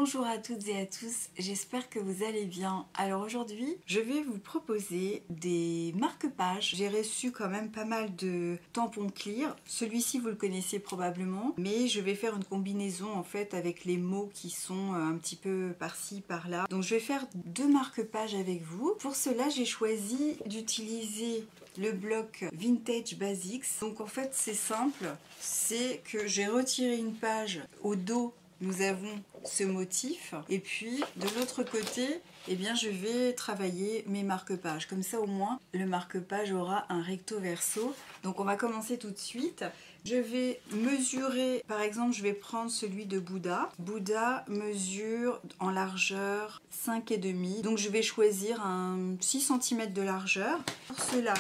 Bonjour à toutes et à tous, j'espère que vous allez bien. Alors aujourd'hui, je vais vous proposer des marque-pages. J'ai reçu quand même pas mal de tampons clear. Celui-ci, vous le connaissez probablement, mais je vais faire une combinaison en fait avec les mots qui sont un petit peu par-ci, par-là. Donc je vais faire deux marque-pages avec vous. Pour cela, j'ai choisi d'utiliser le bloc Vintage Basics. Donc en fait, c'est simple, c'est que j'ai retiré une page au dos. Nous avons ce motif et puis de l'autre côté, eh bien, je vais travailler mes marque-pages. Comme ça au moins, le marque-page aura un recto verso. Donc on va commencer tout de suite. Je vais mesurer, par exemple, je vais prendre celui de Bouddha. Bouddha mesure en largeur 5,5. Donc je vais choisir un 6 cm de largeur. Pour cela,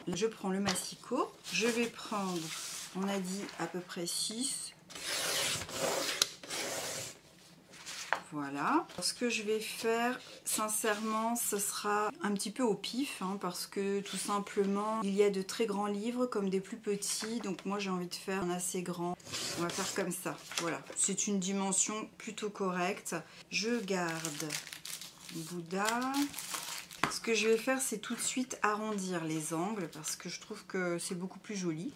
je prends le massicot. Je vais prendre, on a dit à peu près 6. Voilà. Ce que je vais faire, sincèrement, ce sera un petit peu au pif, hein, parce que tout simplement, il y a de très grands livres comme des plus petits. Donc moi, j'ai envie de faire un assez grand. On va faire comme ça. Voilà. C'est une dimension plutôt correcte. Je garde Bouddha. Ce que je vais faire, c'est tout de suite arrondir les angles parce que je trouve que c'est beaucoup plus joli.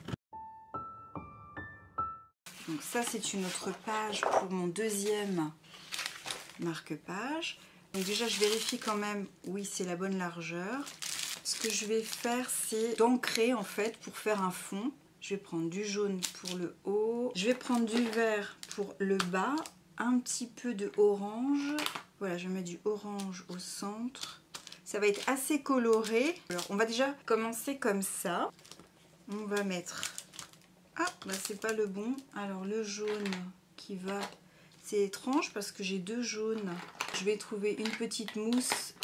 Donc ça, c'est une autre page pour mon deuxième marque-page. Donc déjà je vérifie quand même, oui c'est la bonne largeur. Ce que je vais faire c'est d'ancrer en fait pour faire un fond. Je vais prendre du jaune pour le haut, je vais prendre du vert pour le bas, un petit peu de orange. Voilà, je mets du orange au centre. Ça va être assez coloré. Alors on va déjà commencer comme ça. On va mettre, ah bah c'est pas le bon, alors le jaune qui va. C'est étrange parce que j'ai deux jaunes. Je vais trouver une petite mousse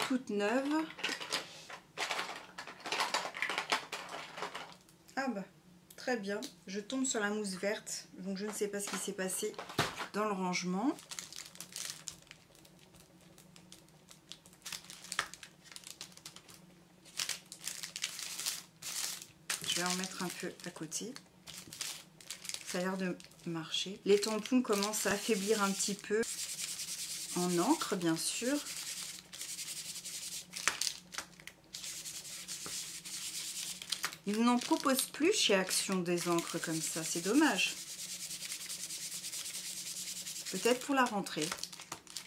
toute neuve. Ah bah, très bien. Je tombe sur la mousse verte. Donc je ne sais pas ce qui s'est passé dans le rangement. Je vais en mettre un peu à côté. Ça a l'air de marcher. Les tampons commencent à affaiblir un petit peu en encre, bien sûr. Ils n'en proposent plus chez Action des encres comme ça, c'est dommage. Peut-être pour la rentrée.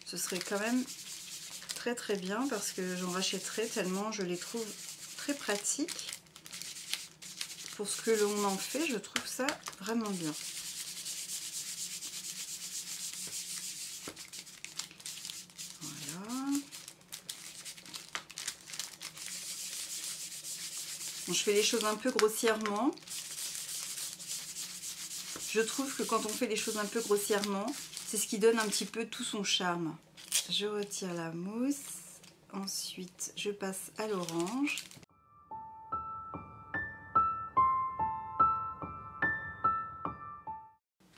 Ce serait quand même très très bien parce que j'en rachèterai tellement je les trouve très pratiques. Pour ce que l'on en fait, je trouve ça vraiment bien. Voilà. Bon, je fais les choses un peu grossièrement. Je trouve que quand on fait les choses un peu grossièrement, c'est ce qui donne un petit peu tout son charme. Je retire la mousse. Ensuite, je passe à l'orange.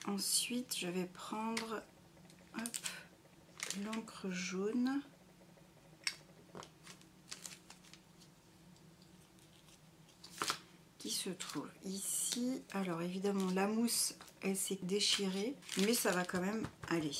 Ensuite, je vais prendre l'encre jaune. Qui se trouve ici. Alors évidemment, la mousse, elle s'est déchirée, mais ça va quand même aller.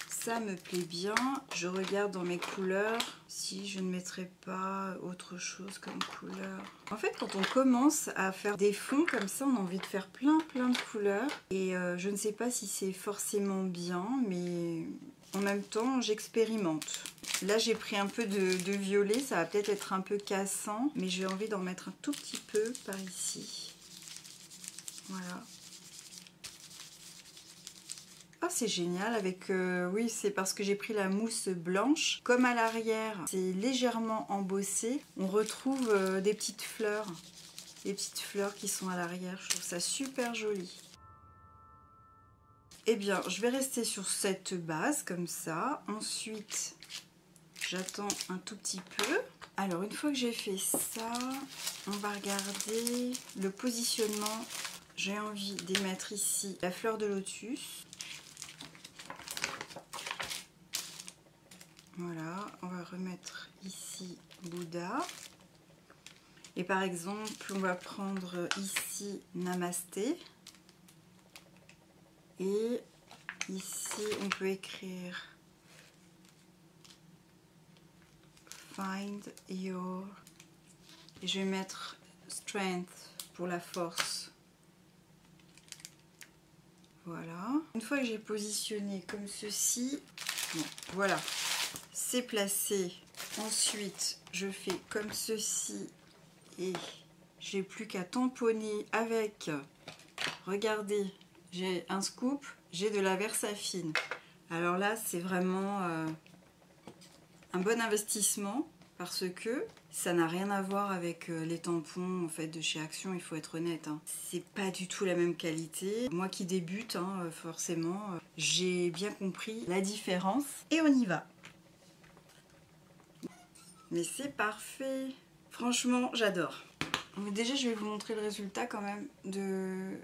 Ça me plaît bien. Je regarde dans mes couleurs si je ne mettrai pas autre chose comme couleur. En fait, quand on commence à faire des fonds comme ça, on a envie de faire plein de couleurs. Et je ne sais pas si c'est forcément bien, mais en même temps, j'expérimente. Là, j'ai pris un peu de violet. Ça va peut-être être un peu cassant, mais j'ai envie d'en mettre un tout petit peu par ici. Voilà. Ah, c'est génial avec, oui, c'est parce que j'ai pris la mousse blanche. Comme à l'arrière, c'est légèrement embossé, on retrouve des petites fleurs qui sont à l'arrière. Je trouve ça super joli. Eh bien, je vais rester sur cette base comme ça. Ensuite, j'attends un tout petit peu. Alors, une fois que j'ai fait ça, on va regarder le positionnement. J'ai envie d'émettre ici la fleur de lotus. Voilà, on va remettre ici Bouddha. Et par exemple, on va prendre ici Namasté. Et ici, on peut écrire Find your... Et je vais mettre Strength pour la force. Voilà. Une fois que j'ai positionné comme ceci, bon, voilà, c'est placé. Ensuite, je fais comme ceci et j'ai plus qu'à tamponner avec, regardez, j'ai un scoop, j'ai de la Versafine. Alors là, c'est vraiment un bon investissement parce que ça n'a rien à voir avec les tampons en fait de chez Action, il faut être honnête. Hein. C'est pas du tout la même qualité. Moi qui débute, hein, forcément, j'ai bien compris la différence. Et on y va. Mais c'est parfait. Franchement, j'adore. Déjà, je vais vous montrer le résultat quand même de...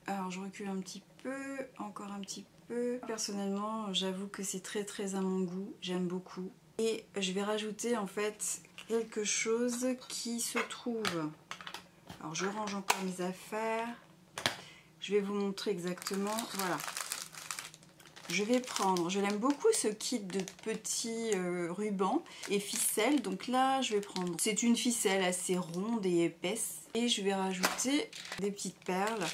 Alors, je recule un petit peu, encore un petit peu. Personnellement, j'avoue que c'est très à mon goût. J'aime beaucoup. Et je vais rajouter en fait quelque chose qui se trouve... Alors, je range encore mes affaires. Je vais vous montrer exactement. Voilà. Je vais prendre, je l'aime beaucoup ce kit de petits rubans et ficelles. Donc là, je vais prendre, c'est une ficelle assez ronde et épaisse. Et je vais rajouter des petites perles.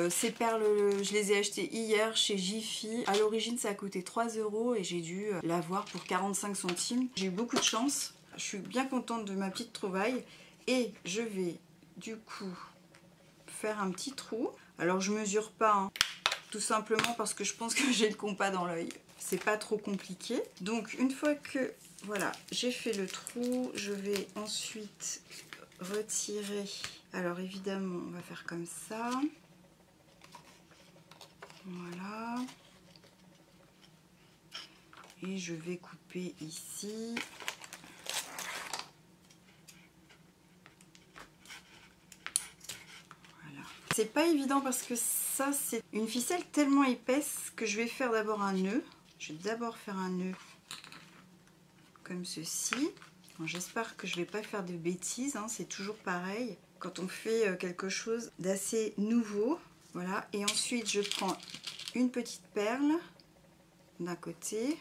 Ces perles, je les ai achetées hier chez Jiffy. À l'origine, ça a coûté 3 € et j'ai dû l'avoir pour 45 centimes. J'ai eu beaucoup de chance. Je suis bien contente de ma petite trouvaille. Et je vais du coup faire un petit trou. Alors, je mesure pas, hein. Tout simplement parce que je pense que j'ai le compas dans l'œil. C'est pas trop compliqué. Donc une fois que voilà, j'ai fait le trou, je vais ensuite retirer. Alors évidemment, on va faire comme ça. Voilà. Et je vais couper ici. Voilà. C'est pas évident parce que ça, c'est une ficelle tellement épaisse que je vais faire d'abord un nœud. Je vais d'abord faire un nœud comme ceci. J'espère que je vais pas faire de bêtises, hein, c'est toujours pareil quand on fait quelque chose d'assez nouveau. Voilà, et ensuite je prends une petite perle d'un côté,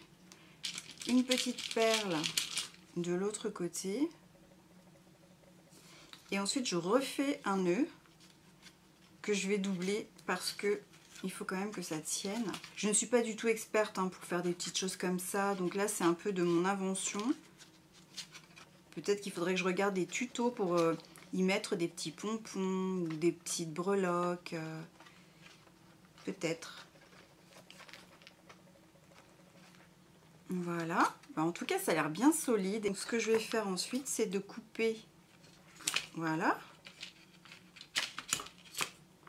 une petite perle de l'autre côté, et ensuite je refais un nœud que je vais doubler parce que il faut quand même que ça tienne. Je ne suis pas du tout experte hein, pour faire des petites choses comme ça, donc là c'est un peu de mon invention. Peut-être qu'il faudrait que je regarde des tutos pour y mettre des petits pompons ou des petites breloques. Peut-être. Voilà. Ben, en tout cas, ça a l'air bien solide. Donc, ce que je vais faire ensuite, c'est de couper. Voilà.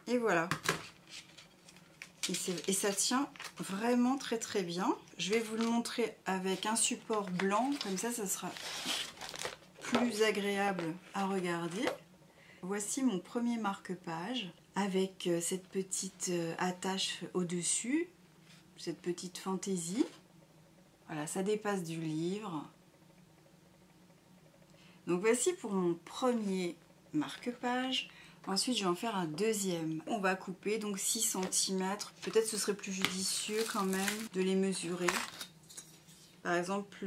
Et voilà. Et ça tient vraiment très bien. Je vais vous le montrer avec un support blanc. Comme ça sera plus agréable à regarder. Voici mon premier marque-page avec cette petite attache au-dessus, cette petite fantaisie. Voilà, ça dépasse du livre. Donc voici pour mon premier marque-page. Ensuite, je vais en faire un deuxième. On va couper donc 6 cm. Peut-être ce serait plus judicieux quand même de les mesurer. Par exemple,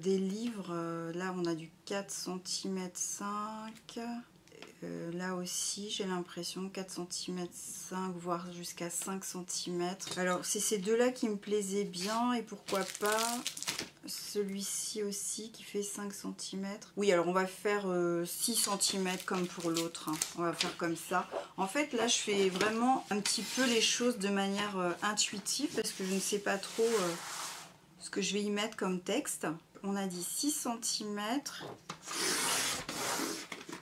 des livres, là on a du 4 cm 5. Là aussi, j'ai l'impression 4 cm 5, voire jusqu'à 5 cm. Alors, c'est ces deux-là qui me plaisaient bien et pourquoi pas celui-ci aussi qui fait 5 cm. Oui, alors on va faire 6 cm comme pour l'autre. Hein. On va faire comme ça. En fait, là, je fais vraiment un petit peu les choses de manière intuitive parce que je ne sais pas trop ce que je vais y mettre comme texte. On a dit 6 cm.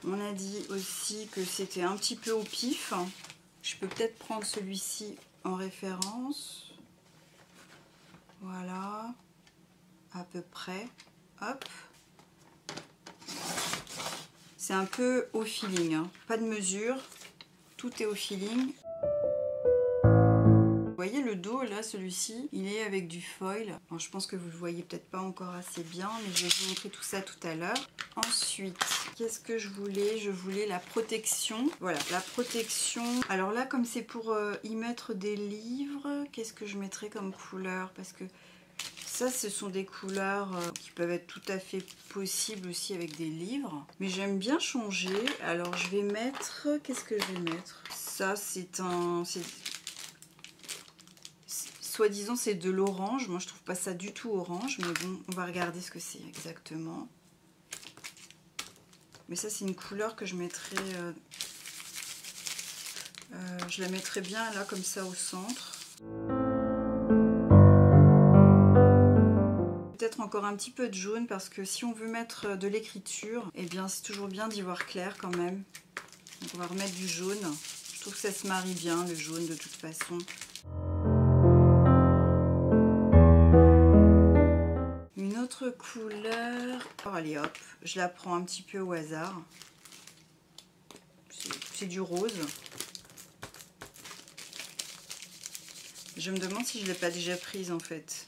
On a dit aussi que c'était un petit peu au pif. Je peux peut-être prendre celui-ci en référence. Voilà. À peu près. Hop. C'est un peu au feeling. Hein. Pas de mesure. Tout est au feeling. Vous voyez, le dos Là, celui-ci, il est avec du foil. Alors, je pense que vous le voyez peut-être pas encore assez bien, mais je vais vous montrer tout ça tout à l'heure. Ensuite, qu'est-ce que je voulais? Je voulais la protection. Voilà, la protection. Alors là, comme c'est pour y mettre des livres, qu'est-ce que je mettrais comme couleur? Parce que ça, ce sont des couleurs qui peuvent être tout à fait possibles aussi avec des livres. Mais j'aime bien changer. Alors, je vais mettre... Qu'est-ce que je vais mettre? Ça, c'est un... Soi-disant, c'est de l'orange. Moi, je trouve pas ça du tout orange. Mais bon, on va regarder ce que c'est exactement. Mais ça, c'est une couleur que je mettrais... je la mettrais bien là, comme ça, au centre. Peut-être encore un petit peu de jaune parce que si on veut mettre de l'écriture, eh bien c'est toujours bien d'y voir clair quand même. Donc on va remettre du jaune. Je trouve que ça se marie bien le jaune de toute façon. Une autre couleur. Oh, allez hop, je la prends un petit peu au hasard. C'est du rose. Je me demande si je ne l'ai pas déjà prise en fait.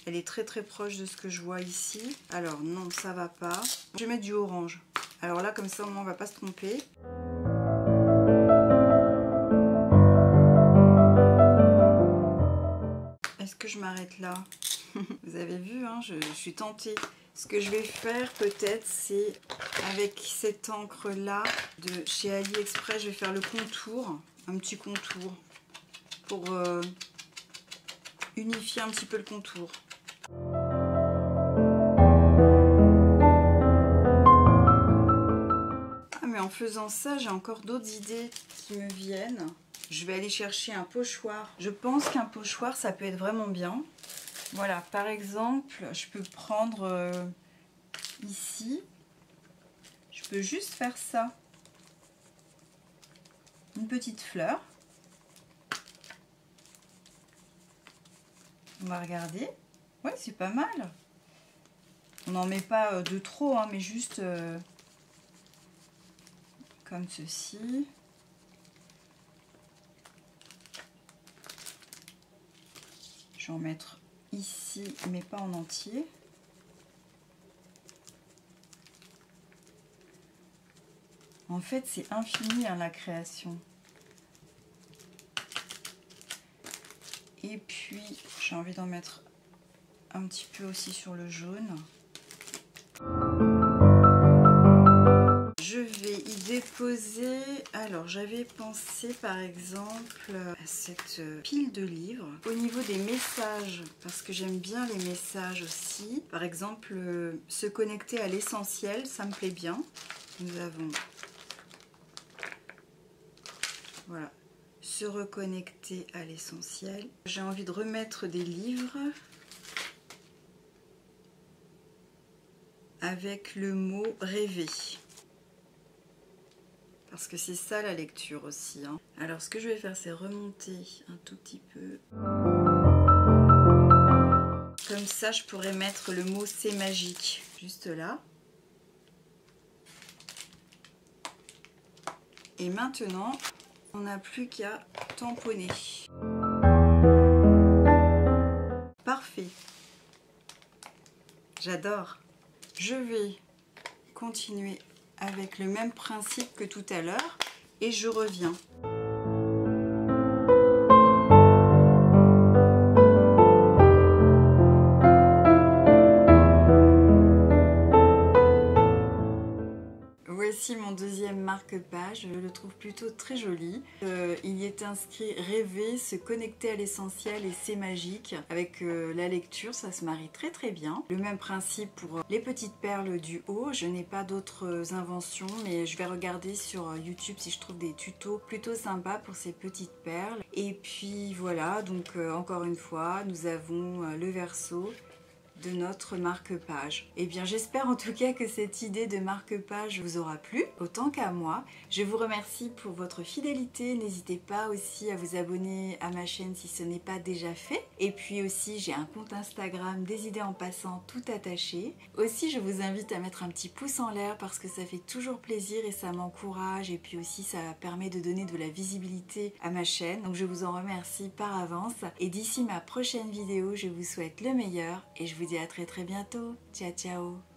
Elle est très très proche de ce que je vois ici. Alors non, ça va pas. Je vais mettre du orange. Alors là, comme ça, au moins, on va pas se tromper. Est-ce que je m'arrête là? Vous avez vu, hein, je suis tentée. Ce que je vais faire peut-être, c'est avec cette encre là de chez AliExpress, je vais faire le contour, un petit contour pour unifier un petit peu le contour. Ah, mais en faisant ça, j'ai encore d'autres idées qui me viennent. Je vais aller chercher un pochoir. Je pense qu'un pochoir, ça peut être vraiment bien. Voilà, par exemple, je peux prendre ici, je peux juste faire ça. Une petite fleur. On va regarder. Ouais, c'est pas mal. On n'en met pas de trop, hein, mais juste comme ceci. Je vais en mettre ici, mais pas en entier. En fait, c'est infini, hein, la création. Et puis, j'ai envie d'en mettre un petit peu aussi sur le jaune. Je vais y déposer... Alors, j'avais pensé par exemple à cette pile de livres. Au niveau des messages, parce que j'aime bien les messages aussi. Par exemple, se connecter à l'essentiel, ça me plaît bien. Nous avons... Voilà. Se reconnecter à l'essentiel. J'ai envie de remettre des livres avec le mot rêver. Parce que c'est ça la lecture aussi, hein. Alors ce que je vais faire, c'est remonter un tout petit peu. Comme ça, je pourrais mettre le mot c'est magique juste là. Et maintenant, on n'a plus qu'à tamponner. Parfait. J'adore. Je vais continuer avec le même principe que tout à l'heure et je reviens. Voici mon deuxième marque-page, je le trouve plutôt très joli. Il y est inscrit rêver, se connecter à l'essentiel et c'est magique. Avec la lecture, ça se marie très très bien. Le même principe pour les petites perles du haut. Je n'ai pas d'autres inventions, mais je vais regarder sur YouTube si je trouve des tutos plutôt sympas pour ces petites perles. Et puis voilà, donc encore une fois, nous avons le Verseau, de notre marque-page. Eh bien j'espère en tout cas que cette idée de marque-page vous aura plu, autant qu'à moi. Je vous remercie pour votre fidélité, n'hésitez pas aussi à vous abonner à ma chaîne si ce n'est pas déjà fait. Et puis aussi j'ai un compte Instagram des idées en passant tout attaché. Aussi je vous invite à mettre un petit pouce en l'air parce que ça fait toujours plaisir et ça m'encourage et puis aussi ça permet de donner de la visibilité à ma chaîne. Donc je vous en remercie par avance et d'ici ma prochaine vidéo je vous souhaite le meilleur et je vous dis à très bientôt. Ciao ciao.